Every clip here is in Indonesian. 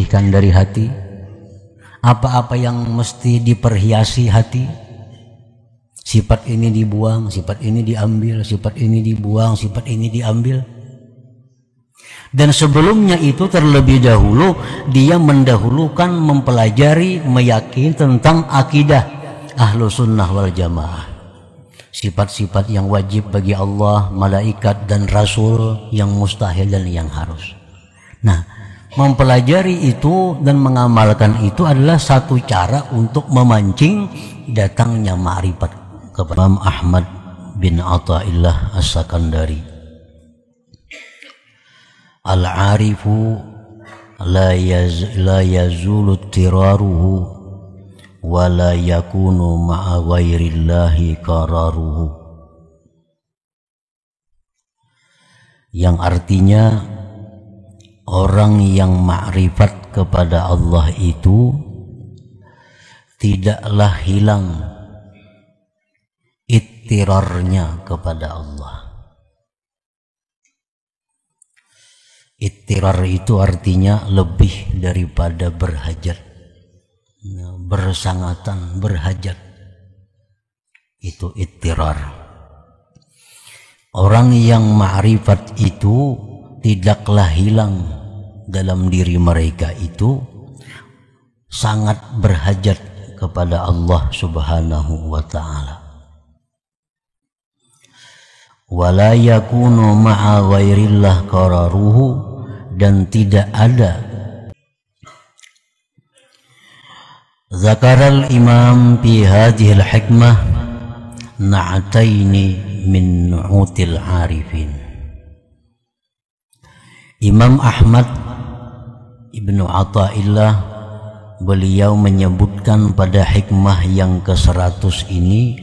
ikan dari hati, apa-apa yang mesti diperhiasi hati. Sifat ini dibuang, sifat ini diambil, sifat ini dibuang, sifat ini diambil. Dan sebelumnya itu terlebih dahulu dia mendahulukan mempelajari, meyakini tentang akidah Ahlus Sunnah wal Jamaah. Sifat-sifat yang wajib bagi Allah, malaikat dan Rasul, yang mustahil dan yang harus. Nah, mempelajari itu dan mengamalkan itu adalah satu cara untuk memancing datangnya ma'rifat kepada Imam Ahmad bin Athaillah As-Sakandari. Al-arifu la yazulu tiraruhu wa la yakunu ma'a ghairillahi qararuhu. Yang artinya orang yang ma'rifat kepada Allah itu tidaklah hilang ittirarnya kepada Allah. Ittirar itu artinya lebih daripada berhajat, bersangatan, berhajat. Itu ittirar. Orang yang ma'rifat itu tidaklah hilang dalam diri mereka itu sangat berhajat kepada Allah Subhanahu wa ta'ala. Wala yakunu ma'a ghairillah qararuhu, dan tidak ada. Zakaral imam fi hadhil hikmah na'ataini min nu'util arifin. Imam Ahmad Ibnu Athaillah beliau menyebutkan pada hikmah yang ke-100 ini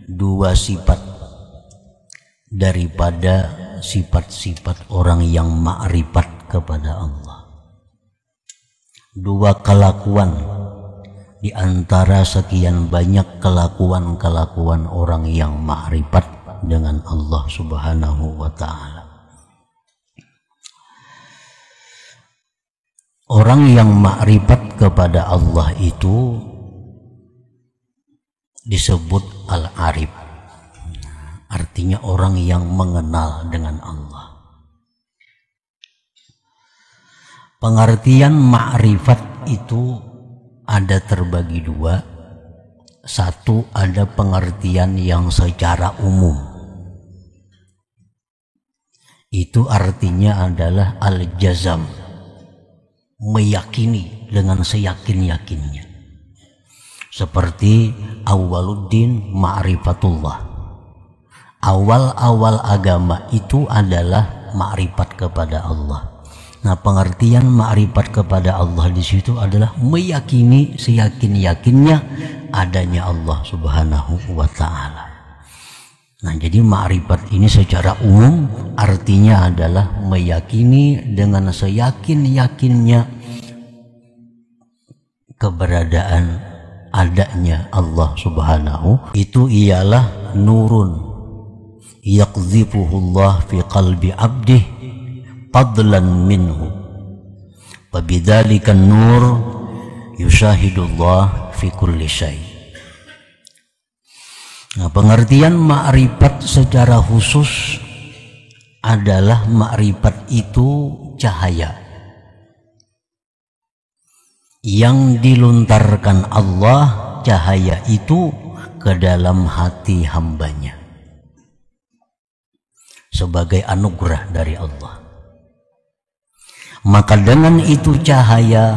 dua sifat daripada sifat-sifat orang yang ma'rifat kepada Allah. Dua kelakuan di antara sekian banyak kelakuan-kelakuan orang yang ma'rifat dengan Allah Subhanahu wa ta'ala. Orang yang ma'rifat kepada Allah itu disebut al-arif. Artinya orang yang mengenal dengan Allah. Pengertian ma'rifat itu ada terbagi dua. Satu, ada pengertian yang secara umum. Itu artinya adalah al-jazam, meyakini dengan seyakin-yakinnya. Seperti awwaluddin ma'rifatullah. Awal-awal agama itu adalah ma'rifat kepada Allah. Nah, pengertian ma'rifat kepada Allah di situ adalah meyakini seyakin-yakinnya adanya Allah Subhanahu wa ta'ala. Nah, jadi ma'rifat ini secara umum artinya adalah meyakini dengan seyakin-yakinnya keberadaan adanya Allah Subhanahu. Itu ialah nurun yaqdhifuhullah fi qalbi abdih fadlan minhu, wa bidzalika nur yushahidullah fi kulli syai'. Nah, pengertian ma'rifat secara khusus adalah ma'rifat itu cahaya yang dilontarkan Allah, cahaya itu ke dalam hati hambanya sebagai anugerah dari Allah. Maka dengan itu cahaya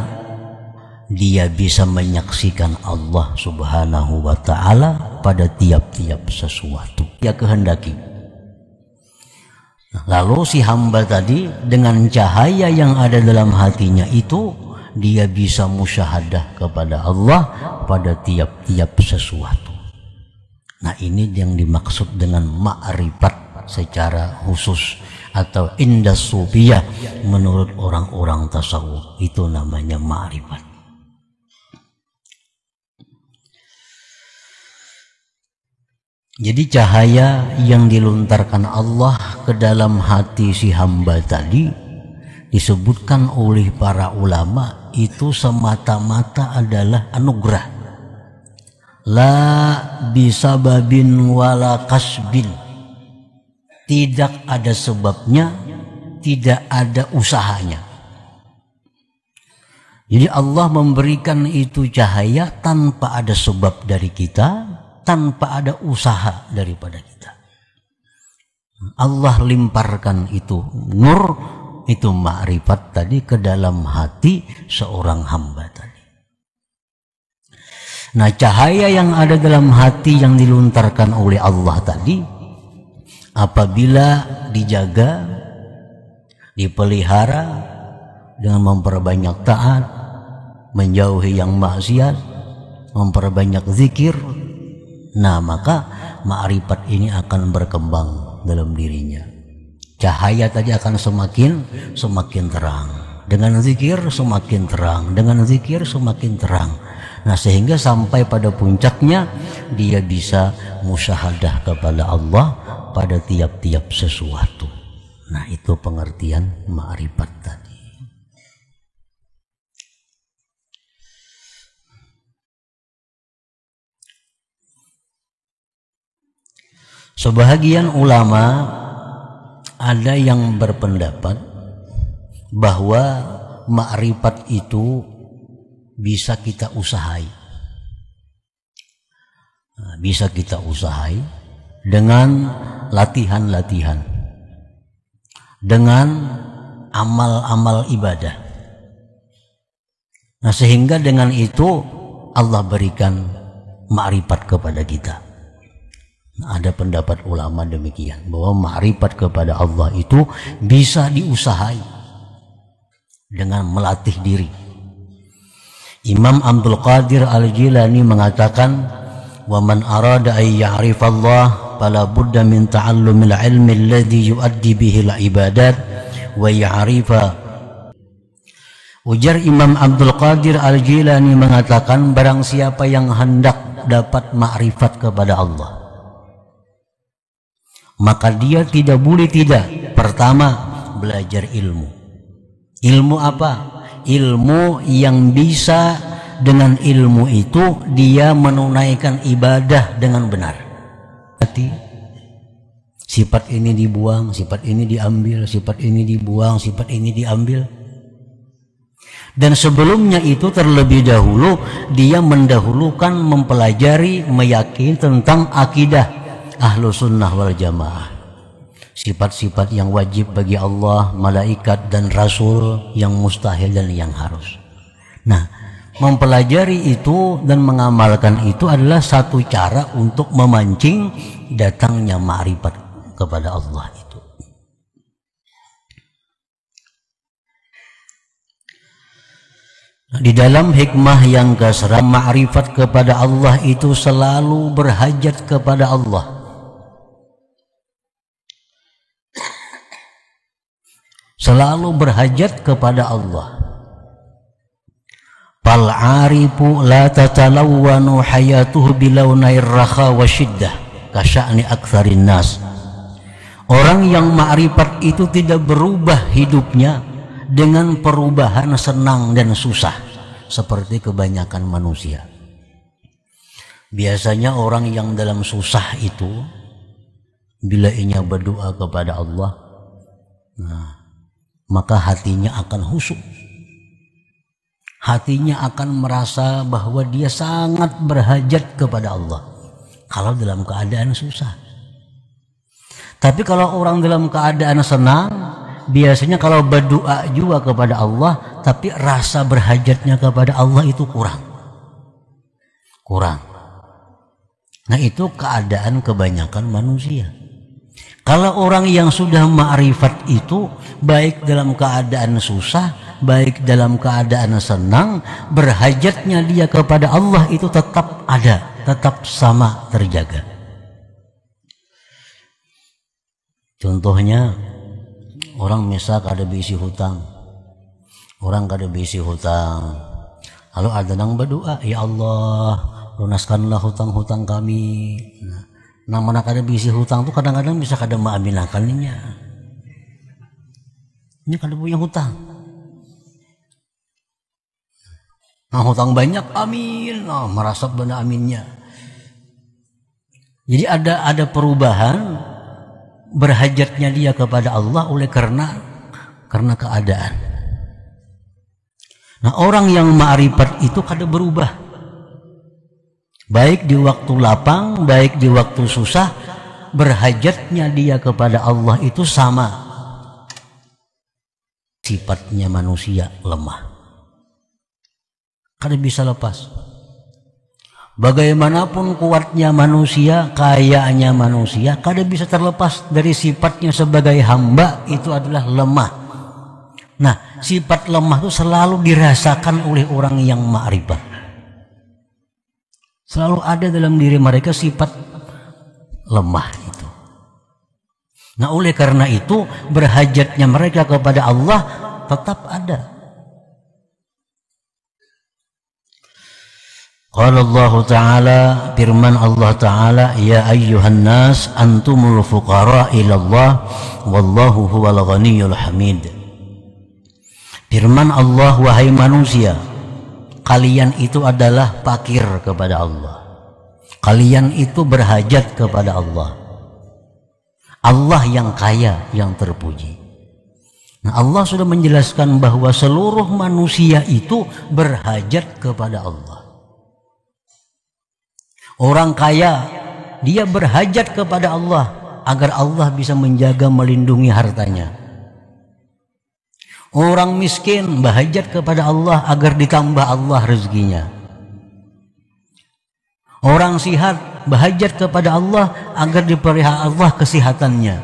dia bisa menyaksikan Allah Subhanahu wa ta'ala pada tiap-tiap sesuatu dia kehendaki. Lalu si hamba tadi dengan cahaya yang ada dalam hatinya itu dia bisa musyahadah kepada Allah pada tiap-tiap sesuatu. Nah, ini yang dimaksud dengan ma'rifat secara khusus atau indas sufiyah menurut orang-orang tasawuf. Itu namanya ma'rifat. Jadi cahaya yang dilontarkan Allah ke dalam hati si hamba tadi disebutkan oleh para ulama itu semata-mata adalah anugerah. La bisababin wala kasbin. Tidak ada sebabnya, tidak ada usahanya. Jadi Allah memberikan itu cahaya tanpa ada sebab dari kita, tanpa ada usaha daripada kita. Allah limparkan itu nur, itu ma'rifat tadi ke dalam hati seorang hamba tadi. Nah, cahaya yang ada dalam hati yang dilontarkan oleh Allah tadi, apabila dijaga, dipelihara dengan memperbanyak taat, menjauhi yang maksiat, memperbanyak zikir, nah maka ma'rifat ini akan berkembang dalam dirinya. Cahaya tadi akan semakin terang. Dengan zikir semakin terang, dengan zikir semakin terang. Nah, sehingga sampai pada puncaknya dia bisa musyahadah kepada Allah pada tiap-tiap sesuatu. Nah, itu pengertian ma'rifat tadi. Sebahagian ulama ada yang berpendapat bahwa ma'rifat itu bisa kita usahai. Bisa kita usahai dengan latihan-latihan, dengan amal-amal ibadah. Nah, sehingga dengan itu Allah berikan ma'rifat kepada kita. Nah, ada pendapat ulama demikian, bahwa ma'rifat kepada Allah itu bisa diusahai dengan melatih diri. Imam Abdul Qadir Al-Jilani mengatakan, "Wa man arada ay ya'rifallah fala budda min ta'allumil ilmi alladhi yuaddi bihi al-ibadat wa ya'rifa." Ujar Imam Abdul Qadir Al-Jilani mengatakan, barang siapa yang hendak dapat ma'rifat kepada Allah, maka dia tidak boleh tidak pertama belajar ilmu. Ilmu apa? Ilmu yang bisa dengan ilmu itu dia menunaikan ibadah dengan benar. Hati, sifat ini dibuang, sifat ini diambil, sifat ini dibuang, sifat ini diambil. Dan sebelumnya itu terlebih dahulu dia mendahulukan mempelajari, meyakini tentang akidah Ahlus Sunnah wal Jamaah. Sifat-sifat yang wajib bagi Allah, malaikat dan Rasul, yang mustahil dan yang harus. Nah, mempelajari itu dan mengamalkan itu adalah satu cara untuk memancing datangnya ma'rifat kepada Allah itu. Nah, di dalam hikmah yang kasrah, ma'rifat kepada Allah itu selalu berhajat kepada Allah. Selalu berhajat kepada Allah. Fal arifu la tatalawwanu hayatuhu bilaunair rakha wa syiddah kasya'ni aktsarin nas. Orang yang ma'rifat itu tidak berubah hidupnya dengan perubahan senang dan susah seperti kebanyakan manusia. Biasanya orang yang dalam susah itu bila ia berdoa kepada Allah, nah, maka hatinya akan khusyuk. Hatinya akan merasa bahwa dia sangat berhajat kepada Allah kalau dalam keadaan susah. Tapi kalau orang dalam keadaan senang, biasanya kalau berdoa juga kepada Allah, tapi rasa berhajatnya kepada Allah itu kurang. Nah, itu keadaan kebanyakan manusia. Kalau orang yang sudah ma'rifat itu, baik dalam keadaan susah, baik dalam keadaan senang, berhajatnya dia kepada Allah itu tetap ada, tetap sama terjaga. Contohnya, orang misal kada bisi hutang, lalu ada yang berdoa, ya Allah, lunaskanlah hutang-hutang kami. Nah, mana kada bisi hutang tuh kadang-kadang bisa kada maaminakannya. Ini kada punya hutang. Nah, hutang banyak, amin. Nah, merasap benar aminnya. Jadi ada perubahan berhajatnya dia kepada Allah oleh karena keadaan. Nah, orang yang ma'rifat itu kada berubah. Baik di waktu lapang, baik di waktu susah, berhajatnya dia kepada Allah itu sama. Sifatnya manusia lemah. Kada bisa lepas. Bagaimanapun kuatnya manusia, kayanya manusia, kada bisa terlepas dari sifatnya sebagai hamba, itu adalah lemah. Nah, sifat lemah itu selalu dirasakan oleh orang yang ma'rifat. Selalu ada dalam diri mereka sifat lemah itu. Nah, oleh karena itu berhajatnya mereka kepada Allah tetap ada. Qala Allah Ta'ala, firman Allah Ta'ala, ya ayyuhan nas antumul fuqara ilallah wallahu huwal ghaniyul hamid. Firman Allah, wahai manusia, kalian itu adalah fakir kepada Allah. Kalian itu berhajat kepada Allah. Allah yang kaya, yang terpuji. Nah, Allah sudah menjelaskan bahwa seluruh manusia itu berhajat kepada Allah. Orang kaya, dia berhajat kepada Allah agar Allah bisa menjaga, melindungi hartanya. Orang miskin berhajat kepada Allah agar ditambah Allah rezekinya. Orang sihat berhajat kepada Allah agar dipelihara Allah kesehatannya.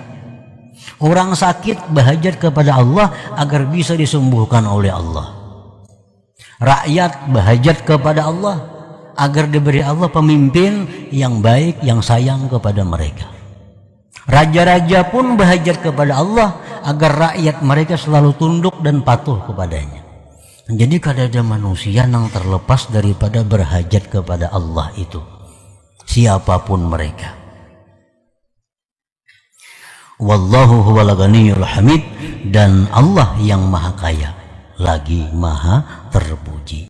Orang sakit berhajat kepada Allah agar bisa disembuhkan oleh Allah. Rakyat berhajat kepada Allah agar diberi Allah pemimpin yang baik, yang sayang kepada mereka. Raja-raja pun berhajat kepada Allah agar rakyat mereka selalu tunduk dan patuh kepadanya. Jadi kada ada manusia yang terlepas daripada berhajat kepada Allah itu, siapapun mereka. Wallahu huwal ghaniyul hamid, dan Allah yang maha kaya lagi maha terpuji.